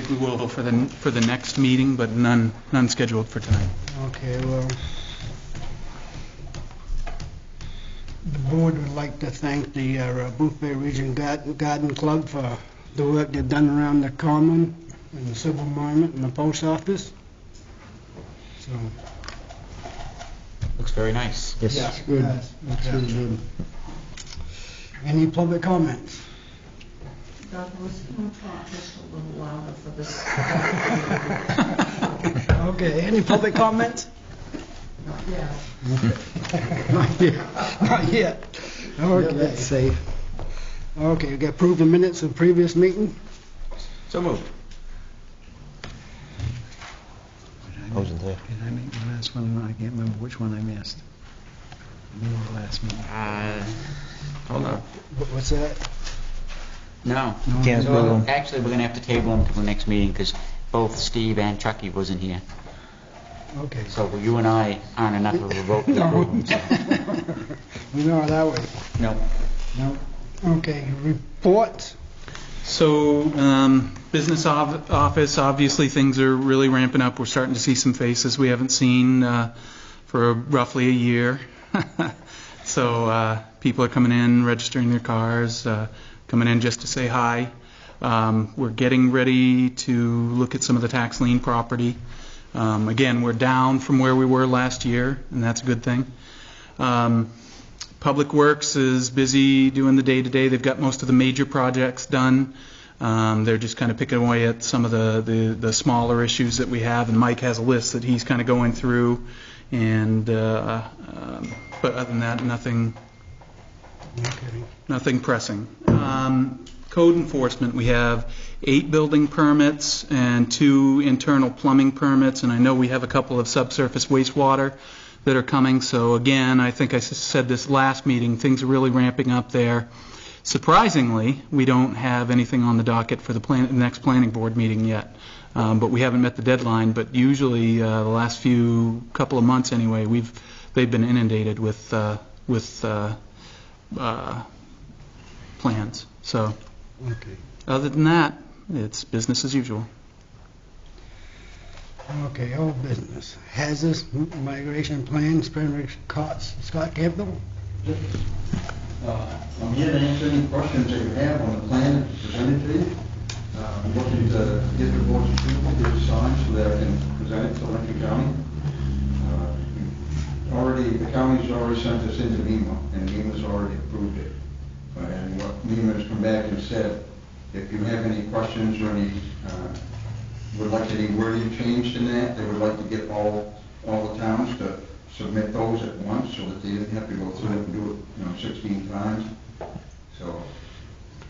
think we will for the next meeting, but none scheduled for tonight. Okay, well, the board would like to thank the Boothbay Region Garden Club for the work they've done around the common and the civil monument and the post office. So, Looks very nice. Yes. yeah, good. That's really good. Any public comments? Douglas, can you talk just a little louder for this? Okay, any public comments? Yeah. Not yet. Not yet. Okay. That's safe. Okay, we got approved the minutes of previous meeting? So moved. I wasn't there. Did I make the last one? I can't remember which one I missed. The last meeting. Hold on. What's that? No. Can't So, approve 'em. actually, we're going to have to table them until the next meeting because both Steve and Chucky wasn't here. Okay. So you and I aren't enough of a vote to approve them. So. We know it that way. No. No. Okay, reports? So, business office, obviously things are really ramping up. We're starting to see some faces we haven't seen for roughly a year. So, people are coming in, registering their cars, coming in just to say hi. We're getting ready to look at some of the tax lien property. Again, we're down from where we were last year, and that's a good thing. Public Works is busy doing the day-to-day. They've got most of the major projects done. They're just kind of picking away at some of the smaller issues that we have, and Mike has a list that he's kind of going through. And but other than that, nothing pressing. Code enforcement, we have 8 building permits and 2 internal plumbing permits, and I know we have a couple of subsurface wastewater that are coming. So again, I think I said this last meeting, things are really ramping up there. Surprisingly, we don't have anything on the docket for the next planning board meeting yet, but we haven't met the deadline. But usually, the last couple of months anyway, they've been inundated with plans. So, Okay. other than that, it's business as usual. Okay, old business. Hazardous migration plan, Scott Campbell? I'm here to answer any questions that you have on the plan that's presented to you. I'm looking to get the board's approval to get it signed so that I can present it to Lincoln County. The county's already sent us into NEMA, and NEMA's already approved it. And what NEMA has come back and said, if you have any questions or any would like any wording changed in that, they would like to get all the towns to submit those at once so that they didn't have to go through it and do it 16 times. So,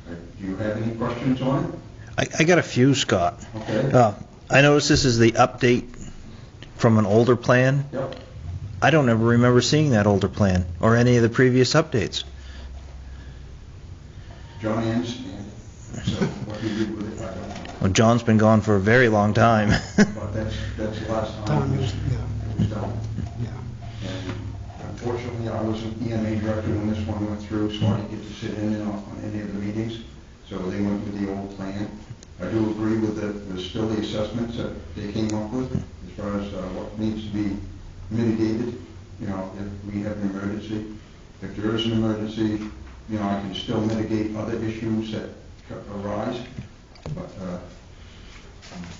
do you have any questions on it? I got a few, Scott. Okay. I noticed this is the update from an older plan. Yep. I don't ever remember seeing that older plan or any of the previous updates. John understands. So what he did with it, I don't know. Well, John's been gone for a very long time. But that's the last time it was done. Yeah. And unfortunately, I wasn't EMA director when this one went through, so I didn't get to sit in on any of the meetings. So they went with the old plan. I do agree with still the assessments that they came up with as far as what needs to be mitigated, if we have an emergency. If there is an emergency, I can still mitigate other issues that arise. But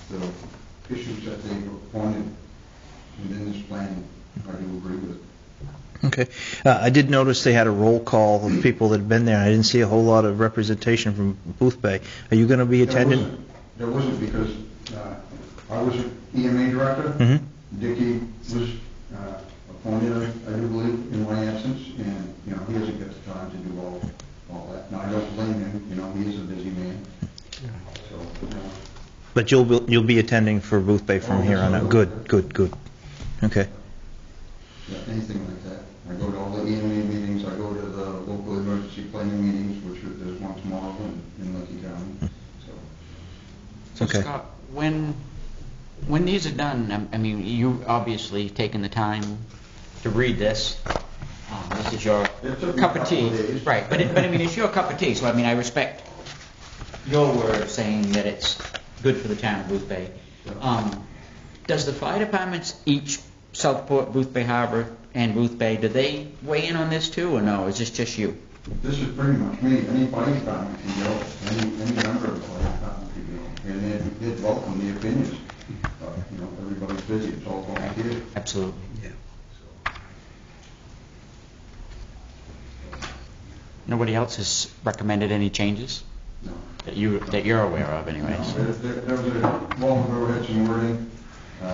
the issues that they appointed within this plan, I do agree with. Okay. I did notice they had a roll call of people that had been there. I didn't see a whole lot of representation from Boothbay. Are you going to be attending? There wasn't because I was an EMA director. Mm-hmm. Dickie was appointed, I do believe, in my absence, and he hasn't got the time to do all that. Now I don't blame him. He is a busy man. So. But you'll be attending for Boothbay from here on out. Good. Okay. Yeah, anything like that. I go to all the EMA meetings. I go to the local emergency planning meetings, which there's one tomorrow in Lincoln County. So Okay. Scott, when these are done, I mean, you obviously taken the time to read this. This is your cup of tea, right? But I mean, it's your cup of tea. So I mean, I respect your word saying that it's good for the town of Boothbay. Does the fire departments, each Southport, Boothbay Harbor, and Boothbay, do they weigh in on this too, or no? Is this just you? This is pretty much me. Any fire department can go, any member of the fire department can go, and they'd welcome the opinions. Everybody's busy, it's all volunteer. Absolutely. Nobody else has recommended any changes No. that you're aware of, anyways. There was Walter had some wording.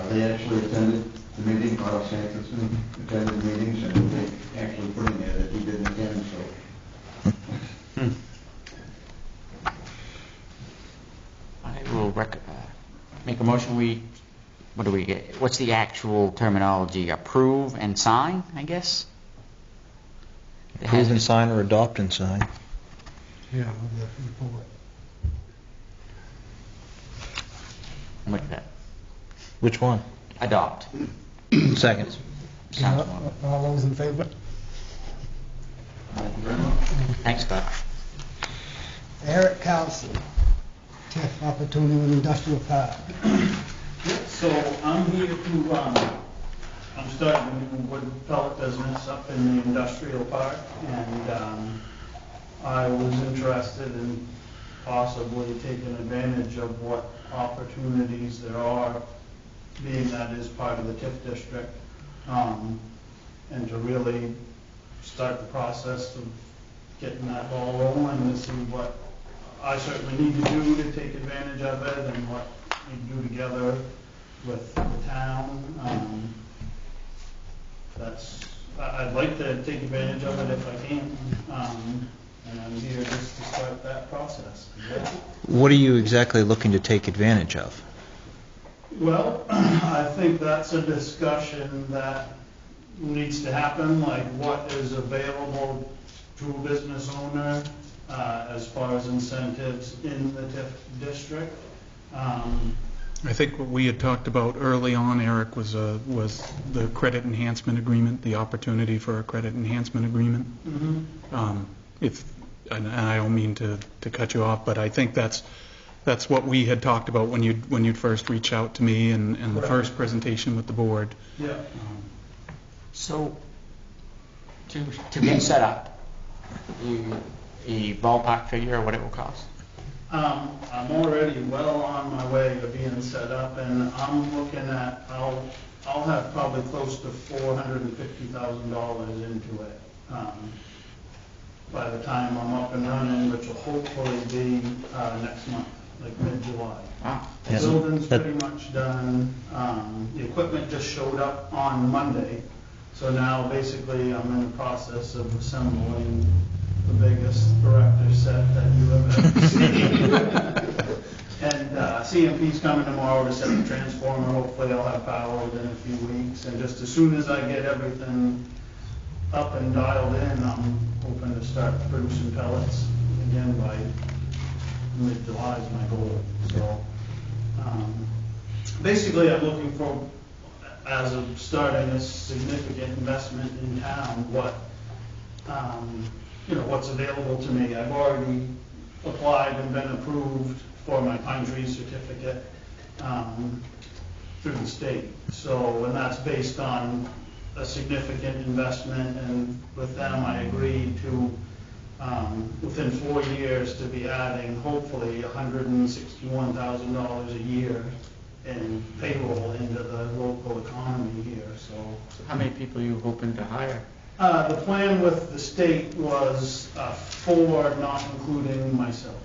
They actually attended the meeting, Carl Sanderson attended the meetings, and they actually put in there that he didn't attend, so. I will make a motion. What do we get? What's the actual terminology? Approve and sign, I guess? Approve and sign or adopt and sign. Yeah, with the report. With that. Which one? Adopt. Second. Sounds wonderful. All those in favor? Thank you very much. Thanks, Scott. Eric Carlson, TIF Opportunity with Industrial Park. So I'm here to, I'm starting a new wood pellet business up in the industrial park, and I was interested in possibly taking advantage of what opportunities there are, being that is part of the TIF district, and to really start the process of getting that ball rolling to see what I certainly need to do to take advantage of it and what we can do together with the town. I'd like to take advantage of it if I can, and I'm here just to start that process. What are you exactly looking to take advantage of? Well, I think that's a discussion that needs to happen, like what is available to a business owner as far as incentives in the TIF district. I think what we had talked about early on, Eric, was the credit enhancement agreement, the opportunity for a credit enhancement agreement. Mm-hmm. And I don't mean to cut you off, but I think that's what we had talked about when you'd first reach out to me and the Correct. first presentation with the board. Yeah. So, to get set up, a ballpark figure or what it will cost? I'm already well on my way to being set up, and I'm looking at, I'll have probably close to $450,000 into it by the time I'm up and running, which will hopefully be next month, like mid-July. Wow. The building's pretty much done. The equipment just showed up on Monday, so now basically I'm in the process of assembling the biggest erector set that you have ever seen. And CMP's coming tomorrow to set the transformer. Hopefully I'll have power within a few weeks. And just as soon as I get everything up and dialed in, I'm hoping to start producing pellets again by mid-July is my goal. So basically I'm looking for, as of starting a significant investment in town, what's available to me. I've already applied and been approved for my pine tree certificate through the state. So, and that's based on a significant investment, and with them I agreed to, within 4 years, to be adding hopefully $161,000 a year in payroll into the local economy here. So How many people are you hoping to hire? the plan with the state was 4, not including myself.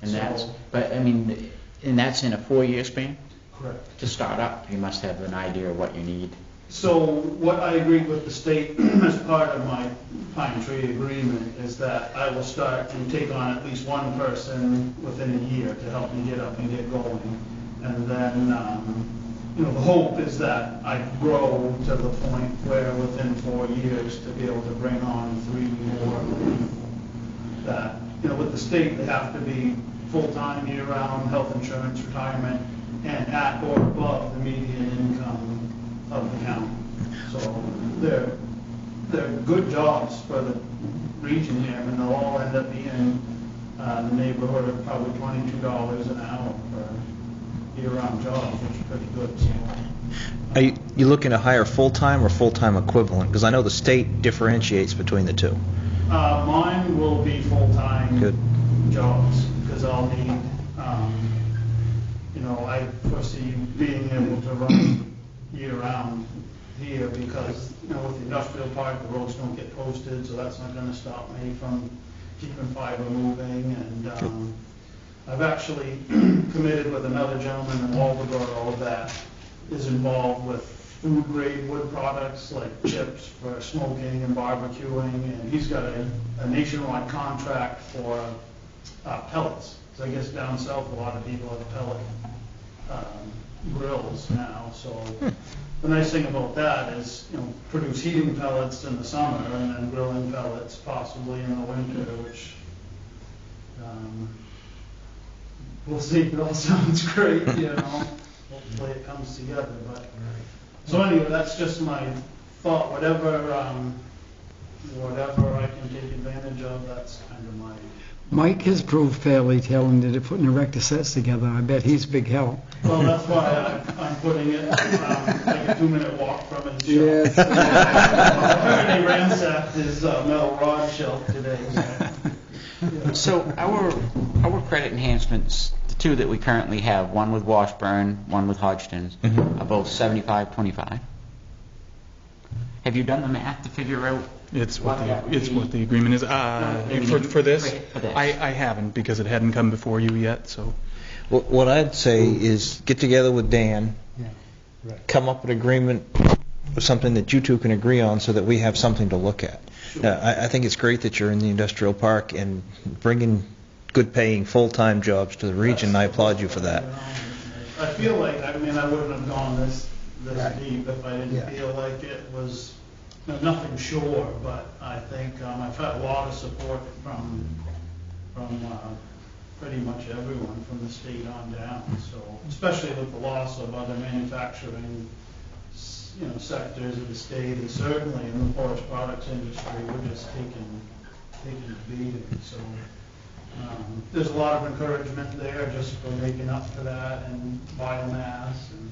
And that's, So- but I mean, and that's in a 4-year span? Correct. To start up, you must have an idea of what you need. So what I agreed with the state as part of my pine tree agreement is that I will start and take on at least one person within a year to help me get up and get going. And then, the hope is that I grow to the point where within 4 years to be able to bring on 3 more. That, with the state, they have to be full-time, year-round, health insurance, retirement, and at or above the median income of the county. So they're good jobs for the region here, and they'll all end up being in the neighborhood of probably $22 an hour for year-round jobs, which is pretty good, so. Are you looking to hire full-time or full-time equivalent? Because I know the state differentiates between the two. Mine will be full-time Good. jobs, because I'll need, I foresee being able to run year-round here, because, with the industrial park, the roads don't get posted, so that's not gonna stop me from keeping fiber moving, and, I've actually committed with another gentleman in Walterboro that is involved with food-grade wood products like chips for smoking and barbecuing, and he's got a nationwide contract for pellets. So I guess down south, a lot of people have pellet grills now. So the nice thing about that is, produce heating pellets in the summer and then grilling pellets possibly in the winter, which we'll see. It all sounds great, Hopefully it comes together, but. So anyway, that's just my thought. Whatever I can take advantage of, that's kind of my. Mike has proved fairly talented at putting erector sets together. I bet he's a big help. Well, that's why I'm putting it like a 2-minute walk from his shop. Yes. They ransacked his metal rod shelf today. So our credit enhancements, the two that we currently have, one with Washburn, one with Hodgdon's, are both 75-25. Have you done the math to figure out? It's what the agreement is. For this, I haven't, because it hadn't come before you yet, so. What I'd say is get together with Dan, come up with an agreement with something that you two can agree on so that we have something to look at. I think it's great that you're in the industrial park and bringing good-paying full-time jobs to the region. I applaud you for that. I feel like, I wouldn't have gone this deep if I didn't feel like it was nothing sure, but I think I've had a lot of support from pretty much everyone from the state on down. So, especially with the loss of other manufacturing, sectors of the state, and certainly in the forest products industry, we're just taking a beating. So, there's a lot of encouragement there just for making up for that and biomass, and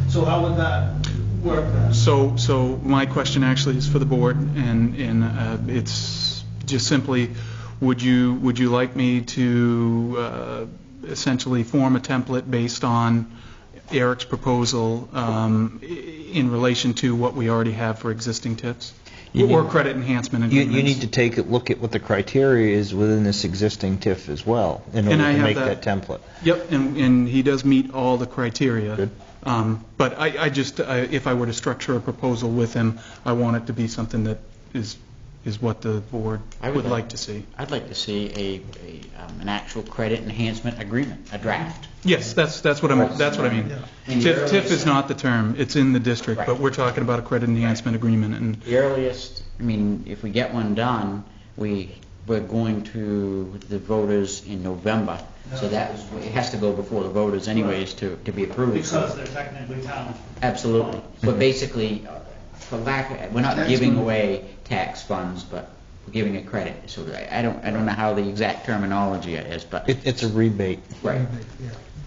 so how would that work then? So my question actually is for the board, and it's just simply, would you like me to essentially form a template based on Eric's proposal in relation to what we already have for existing TIFs? Or credit enhancement agreements? You need to take a look at what the criteria is within this existing TIF as well in order to make that template. Yep, and he does meet all the criteria. Good. But I just, if I were to structure a proposal with him, I want it to be something that is what the board would like to see. I'd like to see an actual credit enhancement agreement, a draft. Yes, that's what I mean. TIF is not the term; it's in the district, but we're talking about a credit enhancement agreement. And the earliest, if we get one done, we're going to the voters in November. So it has to go before the voters anyways to be approved. Because they're technically town. Absolutely. But basically, we're not giving away tax funds, but we're giving a credit. So I don't know how the exact terminology is, but it's a rebate. Right.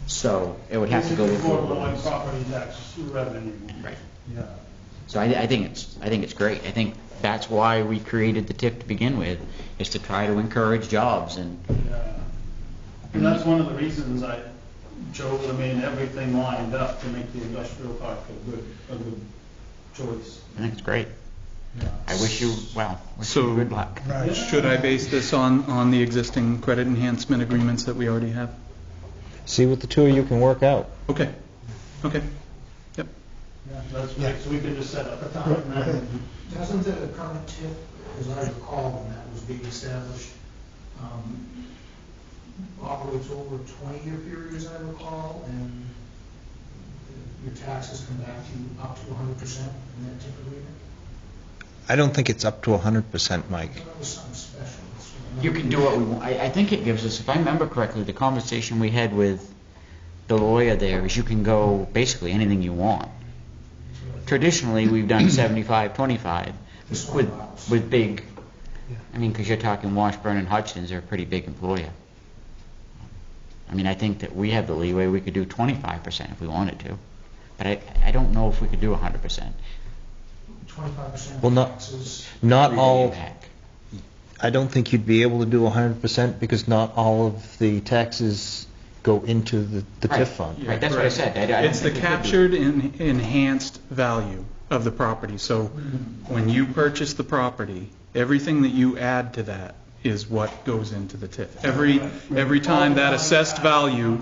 So it would have to go before the voters. Property tax revenue. Right. Yeah. So I think it's great. I think that's why we created the TIF to begin with, is to try to encourage jobs and. And that's one of the reasons I chose, everything lined up to make the industrial park a good choice. I think it's great. Yeah. I wish you good luck. Right. should I base this on the existing credit enhancement agreements that we already have? See what the two of you can work out. Okay. Yep. Yeah, that's great. So we can just set up a time. Doesn't the current TIF, as I recall, when that was being established, operates over a 20-year period, as I recall, and your taxes come back to you up to 100% in that TIF agreement? I don't think it's up to 100%, Mike. That was something special. You can do what we want. I think it gives us, if I remember correctly, the conversation we had with the lawyer there is you can go basically anything you want. Traditionally, we've done 75-25 with big, because you're talking Washburn and Hodgdon's, they're a pretty big employer. I mean, I think that we have the leeway, we could do 25% if we wanted to, but I don't know if we could do 100%. 25% Well, of not- taxes. Not Rebate all, back. I don't think you'd be able to do 100% because not all of the taxes go into the TIF Right. fund. Right, that's what I said. I don't It's the think we could do it. captured and enhanced value of the property. So when you purchase the property, everything that you add to that is what goes into the TIF. Every time that assessed value,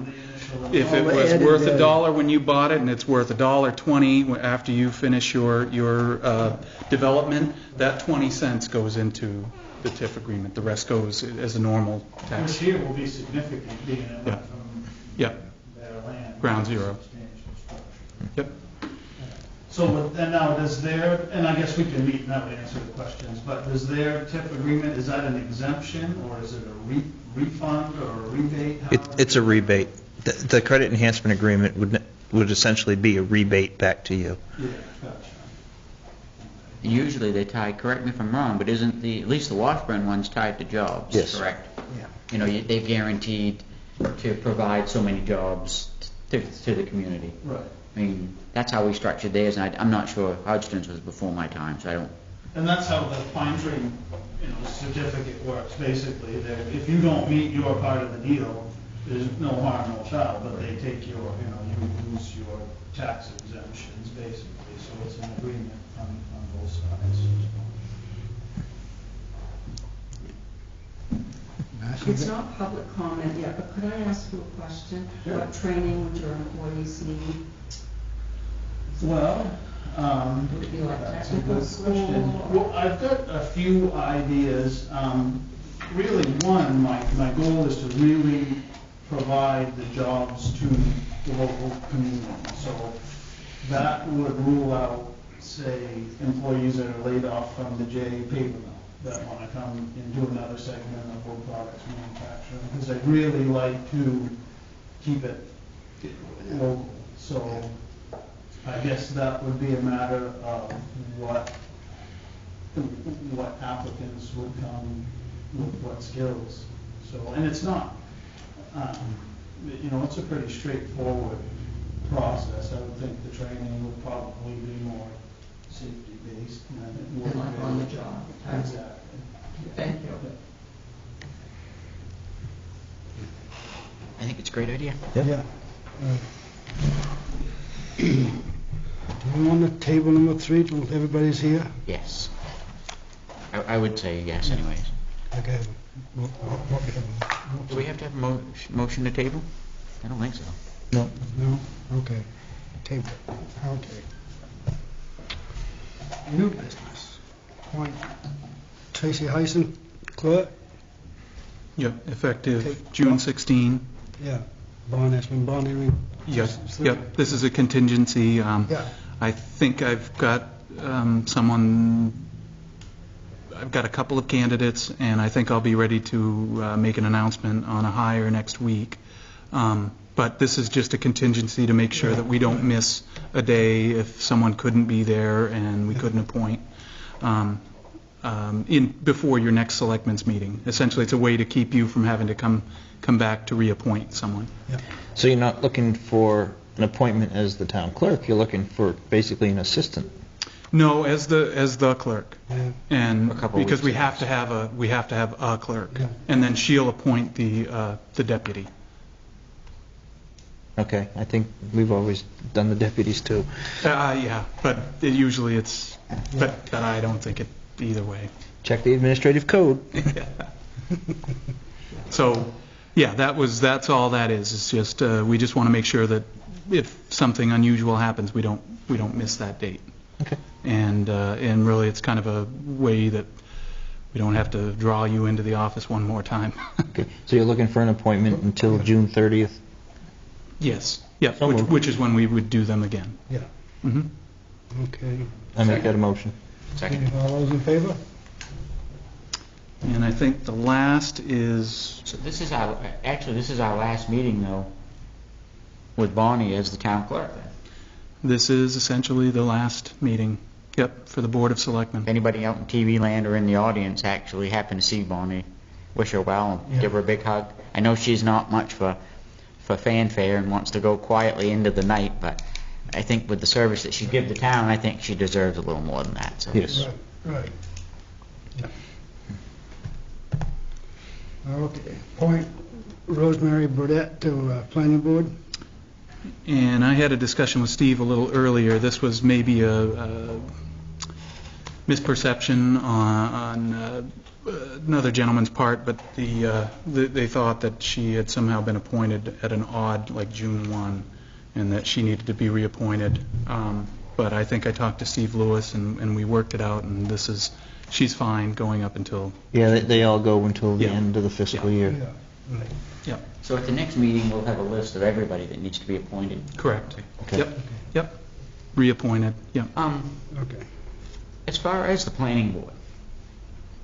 if it was worth $1 when you bought it and it's worth $1.20 after you finish your development, that 20 cents goes into the TIF agreement. The rest goes as a normal Which tax. here will be significant, being it Yeah. went from Yeah, their land. Ground zero. Substantial structure. yep. So, and now, does their, and I guess we can meet and that would answer the questions, but does their TIF agreement, is that an exemption, or is it a refund, or a rebate? It's a rebate. The credit enhancement agreement would essentially be a rebate back to you. Yeah, gotcha. Usually they tie, correct me if I'm wrong, but isn't at least the Washburn one's tied to jobs, Yes. correct? Yeah. You know, they've guaranteed to provide so many jobs to the community. Right. I mean, that's how we structured theirs, and I'm not sure Hodgson's was before my time, so I don't, And that's how the pine tree, certificate works, basically, that if you don't meet your part of the deal, there's no harm, no foul, but they take your, you lose your tax exemptions, basically, so it's an agreement on both sides. It's not public comment yet, but could I ask you a question? What training would your employees need? Well, Would it be like that's a technical good question. school? Well, I've got a few ideas. Really, one, my goal is to really provide the jobs to the local community. So that would rule out, say, employees that are laid off from the J paper mill that want to come and do another segment of wood products manufacturing, because I'd really like to keep it local. So I guess that would be a matter of what applicants would come with what skills. So, and it's not, it's a pretty straightforward process. I would think the training would probably be more safety-based. And like on the job. Exactly. Thank you. I think it's a great idea. Yeah. Do you want to table number 3 till everybody's here? Yes. I would say yes anyways. Okay. Do we have to have a motion to table? I don't think so. No. No? Okay. Table. Okay. New business. Appoint Tracy Heisen, clerk? Yep, effective June 16. Yeah. Bond has been bonding. Yep, this is a contingency. Yeah. I think I've got I've got a couple of candidates, and I think I'll be ready to make an announcement on a hire next week. But this is just a contingency to make sure that we don't miss a day if someone couldn't be there and we couldn't appoint before your next selectmen's meeting. Essentially, it's a way to keep you from having to come back to reappoint someone. So you're not looking for an appointment as the town clerk, you're looking for basically an assistant. No, as the clerk, Yeah. and For a couple because weeks. we have to have a clerk, Yeah. and then she'll appoint the deputy. Okay, I think we've always done the deputies too. Yeah, but usually it's, but I don't think it either way. Check the administrative code. So, yeah, that's all that is. It's just we just want to make sure that if something unusual happens, we don't miss that date. Okay. And really, it's kind of a way that we don't have to draw you into the office one more time. Okay, so you're looking for an appointment until June 30th? Yes, yeah, So moved. which is when we would do them again. Yeah. hmm Okay. I make that a motion. Second. All those in favor? And I think the last is, So this is our last meeting though, with Bonnie as the town clerk. this is essentially the last meeting, yep, for the Board of Selectmen. If anybody out in TV land or in the audience actually happened to see Bonnie, wish her well and Yeah. give her a big hug. I know she's not much for for fanfare and wants to go quietly into the night, but I think with the service that she gives the town, I think she deserves a little more than that, so. Yes. Right. Yeah. Okay, point Rosemary Burdette to planning board. And I had a discussion with Steve a little earlier. This was maybe a misperception on another gentleman's part, but they thought that she had somehow been appointed at an odd, like June 1, and that she needed to be reappointed. But I think I talked to Steve Lewis, and we worked it out, and she's fine going up until... Yeah, they all go until the Yeah. end of the fiscal year. Yeah, right. Yeah, So at the next meeting, we'll have a list of everybody that needs to be appointed. correct. Okay. Yep, reappointed, yeah. Okay. As far as the planning board,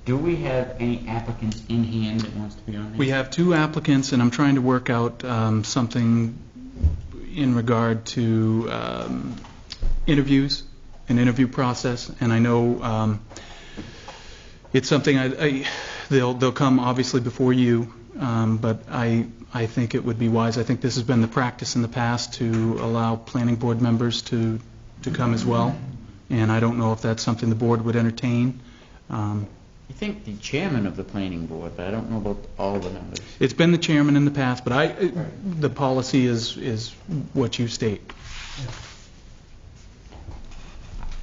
do we have any applicants in hand that wants to be on there? We have 2 applicants, and I'm trying to work out something in regard to interviews, an interview process, and I know it's something they'll come obviously before you, but I think it would be wise. I think this has been the practice in the past to allow planning board members to come as well, and I don't know if that's something the board would entertain. I think the chairman of the planning board, but I don't know about all the members. It's been the chairman in the past, but the policy is what you state.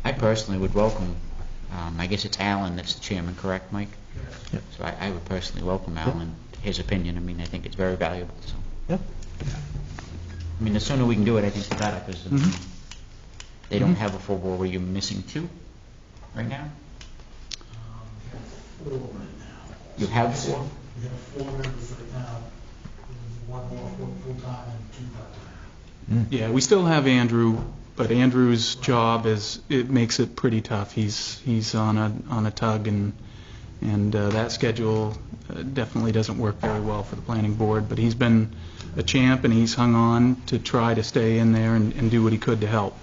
I personally would welcome, I guess it's Alan that's the chairman, correct, Mike? Yep. So I would personally welcome Alan, his opinion. I mean, I think it's very valuable, so. Yep. I mean, the sooner we can do it, I think the better, because Mhm. they don't have a full board. Were you missing 2 right now? We have 4 right now. You have 4? We have 4 members right now, and 1 more full-time and 2 part-time. Yeah, we still have Andrew, but Andrew's job it makes it pretty tough. He's on a tug, and that schedule definitely doesn't work very well for the planning board. But he's been a champ, and he's hung on to try to stay in there and do what he could to help.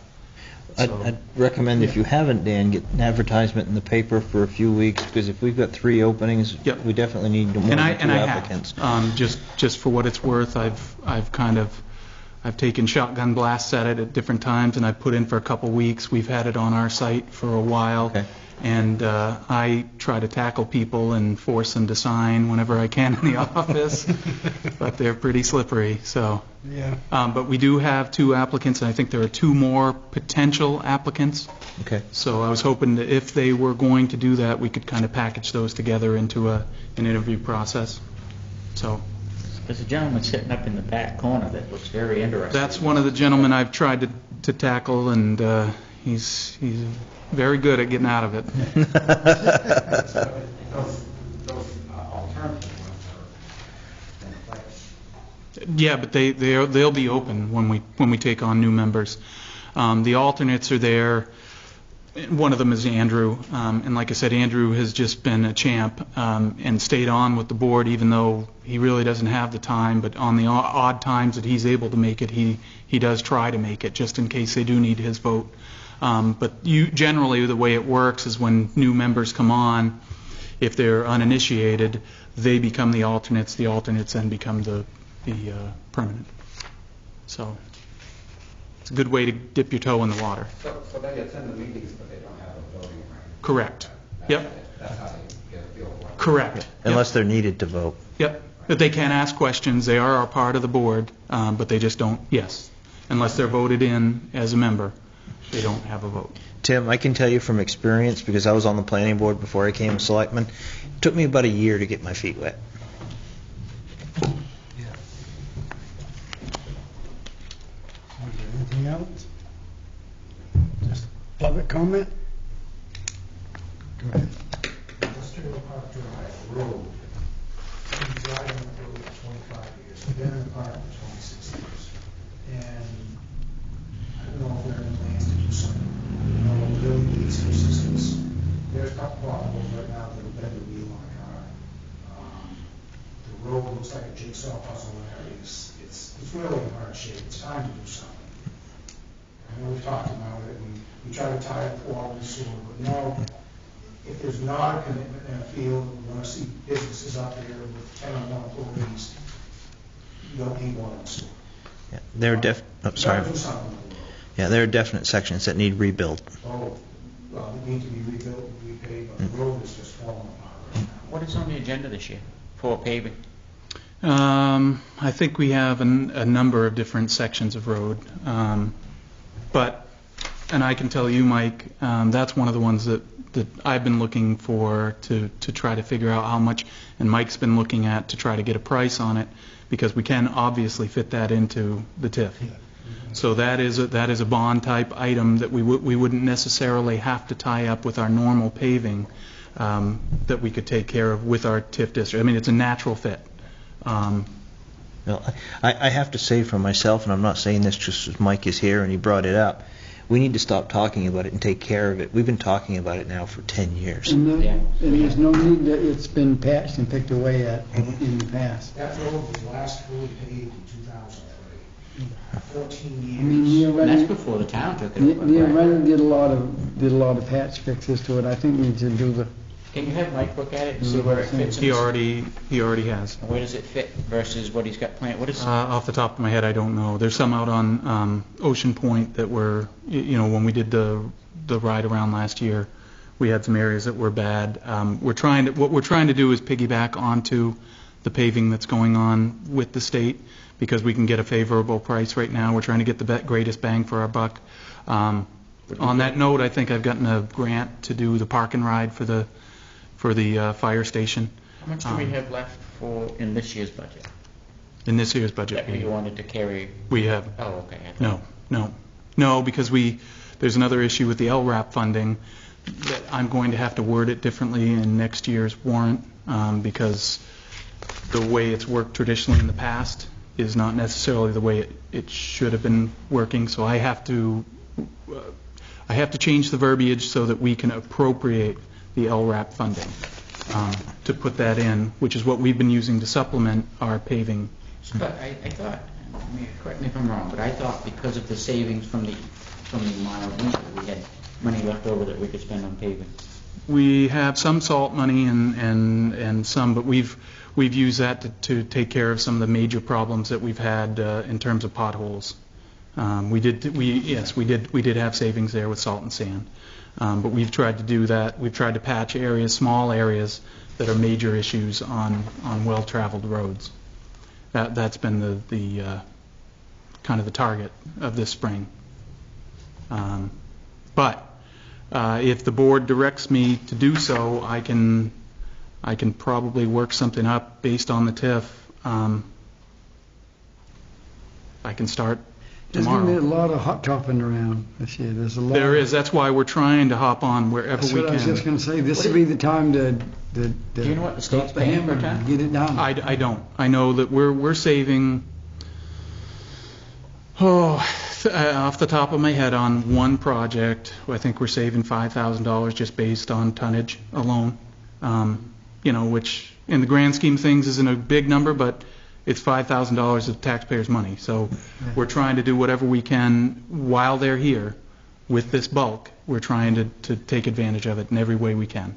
I'd recommend, if you haven't, Dan, get an advertisement in the paper for a few weeks, because if we've got 3 openings, Yep. we definitely need more than 2 And I applicants. have. Just for what it's worth, I've taken shotgun blasts at it at different times, and I've put in for a couple weeks. We've had it on our site for a while. Okay. And I try to tackle people and force them to sign whenever I can in the office, but they're pretty slippery, so. Yeah. But we do have 2 applicants, and I think there are 2 more potential applicants. Okay. So I was hoping that if they were going to do that, we could kind of package those together into an interview process. So There's a gentleman sitting up in the back corner that looks very interesting. that's one of the gentlemen I've tried to tackle, and he's very good at getting out of it. Those alternative ones are in place. Yeah, but they'll be open when we take on new members. The alternates are there. One of them is Andrew, and like I said, Andrew has just been a champ and stayed on with the board, even though he really doesn't have the time. But on the odd times that he's able to make it, he does try to make it, just in case they do need his vote. But generally, the way it works is when new members come on, if they're uninitiated, they become the alternates. The alternates then become the permanent. So it's a good way to dip your toe in the water. So they attend the meetings, but they don't have a voting right. Correct. Yep. That's how they get a feel for it. Correct. Unless they're needed to vote. Yep. But they can ask questions. They are a part of the board, but they just don't, unless they're voted in as a member, they don't have a vote. Tim, I can tell you from experience, because I was on the planning board before I came a selectman, it took me about a year to get my feet wet. Anything else? Just public comment? Go ahead. Let's take a park drive road. I've been driving the road for 25 years. I've been in the park for 26 years. And I don't know if there are any plans to do something. You know, we really need some assistance. There's a couple potholes right now that will bend the wheel on a car. The road looks like a jigsaw puzzle there. It's really in hard shape. It's time to do something. I know we've talked about it, and we try to tie up water and sewer, but no, if there's not a commitment and a feel that we want to see businesses out there with 10 or more employees, you don't need water and sewer. Yeah, there are sorry. Do something with the road. Yeah, there are definite sections that need rebuilt. Oh, well, it needs to be rebuilt and repaved, but the road is just falling apart right now. What is on the agenda this year for paving? I think we have a number of different sections of road, but, and I can tell you, Mike, that's one of the ones that I've been looking for to try to figure out how much, and Mike's been looking at to try to get a price on it, because we can obviously fit that into the TIF. So that is a bond type item that we wouldn't necessarily have to tie up with our normal paving, that we could take care of with our TIF district. I mean, it's a natural fit. Well, I have to say for myself, and I'm not saying this just as Mike is here and he brought it up, we need to stop talking about it and take care of it. We've been talking about it now for 10 years. And Yeah. there's no need that it's been patched and picked away at in the past. That road was last fully paved in 2003. 14 I mean, years. And that's before the town took it over. Neil correct? Renner did a lot of patch fixes to it. I think we need to do the. Can you have Mike look at it and see where it fits? in He the- already has. Where does it fit versus what he's got planned? What is? Off the top of my head, I don't know. There's some out on Ocean Point that were, when we did the ride around last year, we had some areas that were bad. What we're trying to do is piggyback onto the paving that's going on with the state, because we can get a favorable price right now. We're trying to get the greatest bang for our buck. On that note, I think I've gotten a grant to do the park and ride for the fire station How much do we have left in this year's budget? in this year's budget. That you wanted to carry? We have Oh, okay. I thought- No, because there's another issue with the LRAP funding that I'm going to have to word it differently in next year's warrant, because the way it's worked traditionally in the past is not necessarily the way it should have been working. So I have to change the verbiage so that we can appropriate the LRAP funding to put that in, which is what we've been using to supplement our paving. But I thought, correct me if I'm wrong, but I thought because of the savings from the mild winter, we had money left over that we could spend on paving. We have some salt money and some, but we've used that to take care of some of the major problems that we've had in terms of potholes. We did have savings there with salt and sand, but we've tried to do that. We've tried to patch areas, small areas that are major issues on well-traveled roads. That's been the kind of the target of this spring. But if the board directs me to do so, I can probably work something up based on the TIF. I can start There's going to be a tomorrow. lot of hot topping around this year. There's a lot. There is. That's why we're trying to hop on wherever That's we what I was just can. going to say. This would be the time to Do you know what the state's stop the paying hammer per ton? and get it done. I don't. I know that we're saving. Off the top of my head, on one project, I think we're saving $5,000 just based on tonnage alone. Which in the grand scheme of things isn't a big number, but it's $5,000 of taxpayers' money. So we're trying to do whatever we can while they're here with this bulk. We're trying to take advantage of it in every way we can.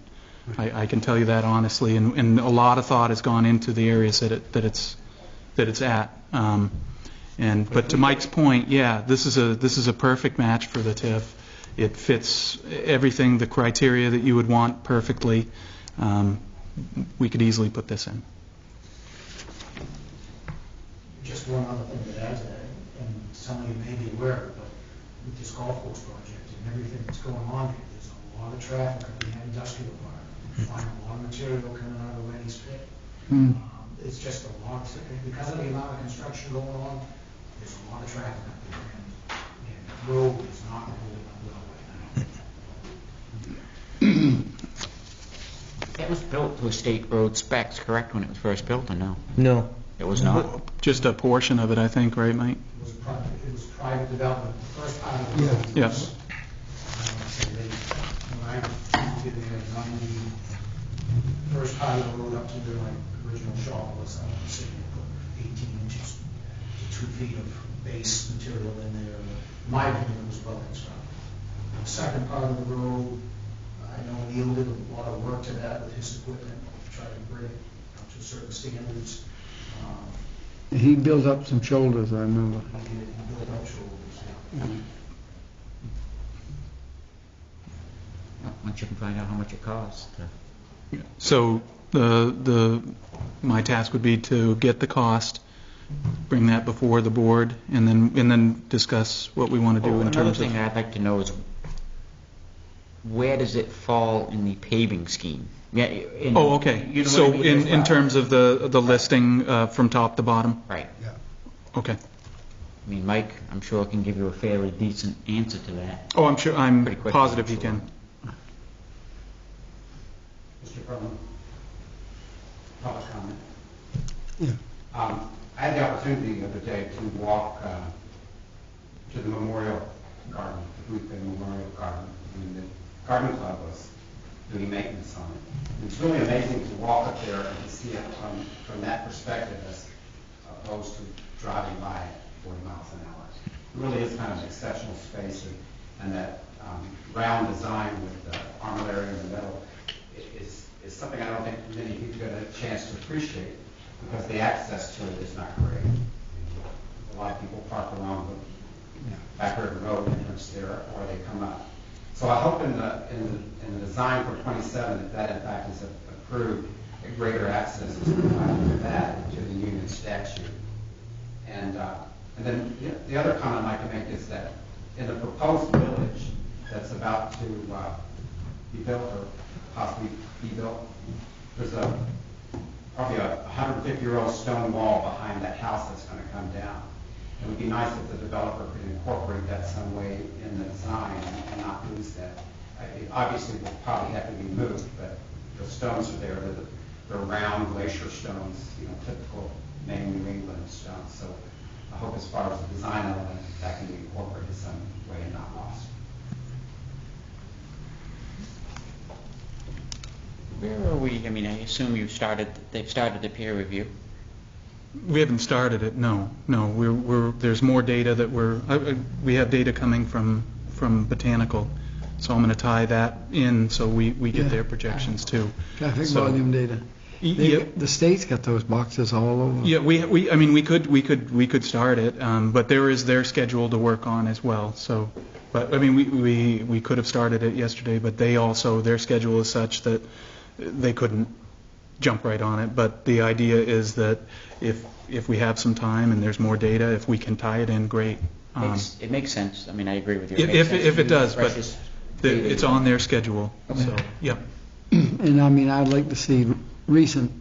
I can tell you that honestly, and a lot of thought has gone into the areas that it's at. But to Mike's point, yeah, this is a perfect match for the TIF. It fits everything, the criteria that you would want perfectly. We could easily put this in. Just one other thing to add to that, and some of you may be aware of it, but with this golf course project and everything that's going on here, there's a lot of traffic up in that industrial park. You find a lot of material coming out of Lenny's pit. It's just a lot, because of the amount of construction going on, there's a lot of traffic up there, and the road is not holding up well right now. It was built to a state road specs, correct, when it was first built, or no? No. It was not? Just a portion of it, I think, right, Mike? It was private development, the first part of the road. Yeah. was, when I did the first part of the road up to my original shop was, saying they put 18 inches to 2 feet of base material in there. In my opinion, it was well constructed. The second part of the road, I know Neil did a lot of work to that with his equipment, to try to bring it up to certain standards. He built up some shoulders, I remember. He built up shoulders. Once you can find out how much it costs. So my task would be to get the cost, bring that before the board, and then discuss what we want to do in Another terms of. thing I'd like to know is where does it fall in the paving scheme? Yeah. Oh, okay. You know So what I mean? in terms of the listing from top to bottom? Right. Okay. I mean, Mike, I'm sure can give you a fairly decent answer to that. Oh, I'm sure, I'm Pretty quickly, positive he I'm can. Mr. President, public comment. Yeah. I had the opportunity the other day to walk to the memorial garden, the Boothbay Memorial Garden, and the garden club was doing maintenance on it. It's really amazing to walk up there and to see it from that perspective as opposed to driving by at 40 miles an hour. It really is kind of an exceptional space, and that round design with the armillary in the middle is something I don't think many people get a chance to appreciate, because the access to it is not great. A lot of people park along the back of the road entrance there, or they come up. So I hope in the design for 27, if that in fact is approved, a greater access is provided to that, to the Union statue. And then the other comment I'd like to make is that in the proposed village that's about to be built or possibly be built, there's probably a 150-year-old stone wall behind that house that's going to come down. It would be nice if the developer could incorporate that some way in the design and not lose that. It obviously will probably have to be moved, but the stones are there. They're round glacier stones, typical Maine New England stones. So I hope as far as the design element, that can be incorporated some way and not lost. Where are we? I mean, I assume they've started the peer review. We haven't started it, no. There's more data that we have data coming from Botanical, so I'm going to tie that in so we get their projections too. Traffic So- volume data. Yep. The state's got those boxes all over. Yeah, we could start it, but there is their schedule to work on as well. So, but I mean, we could have started it yesterday, but their schedule is such that they couldn't jump right on it. But the idea is that if we have some time and there's more data, if we can tie it in, great. It makes sense. I mean, I agree with you. If it does, but Precious it's on their schedule. So, yeah. And I mean, I'd like to see recent,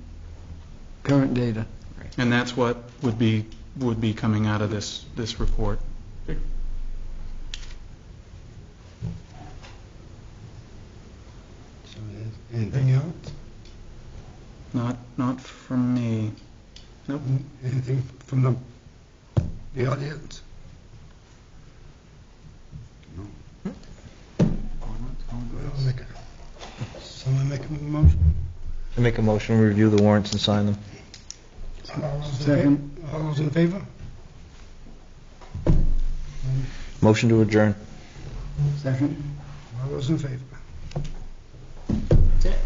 current data. And that's what would be coming out of this report. So, anything else? Not from me. Nope. Anything from the audience? No. Someone make a motion? I make a motion, we review the warrants and sign them. Second. All those in favor? Motion to adjourn. Second. All those in favor? That's it.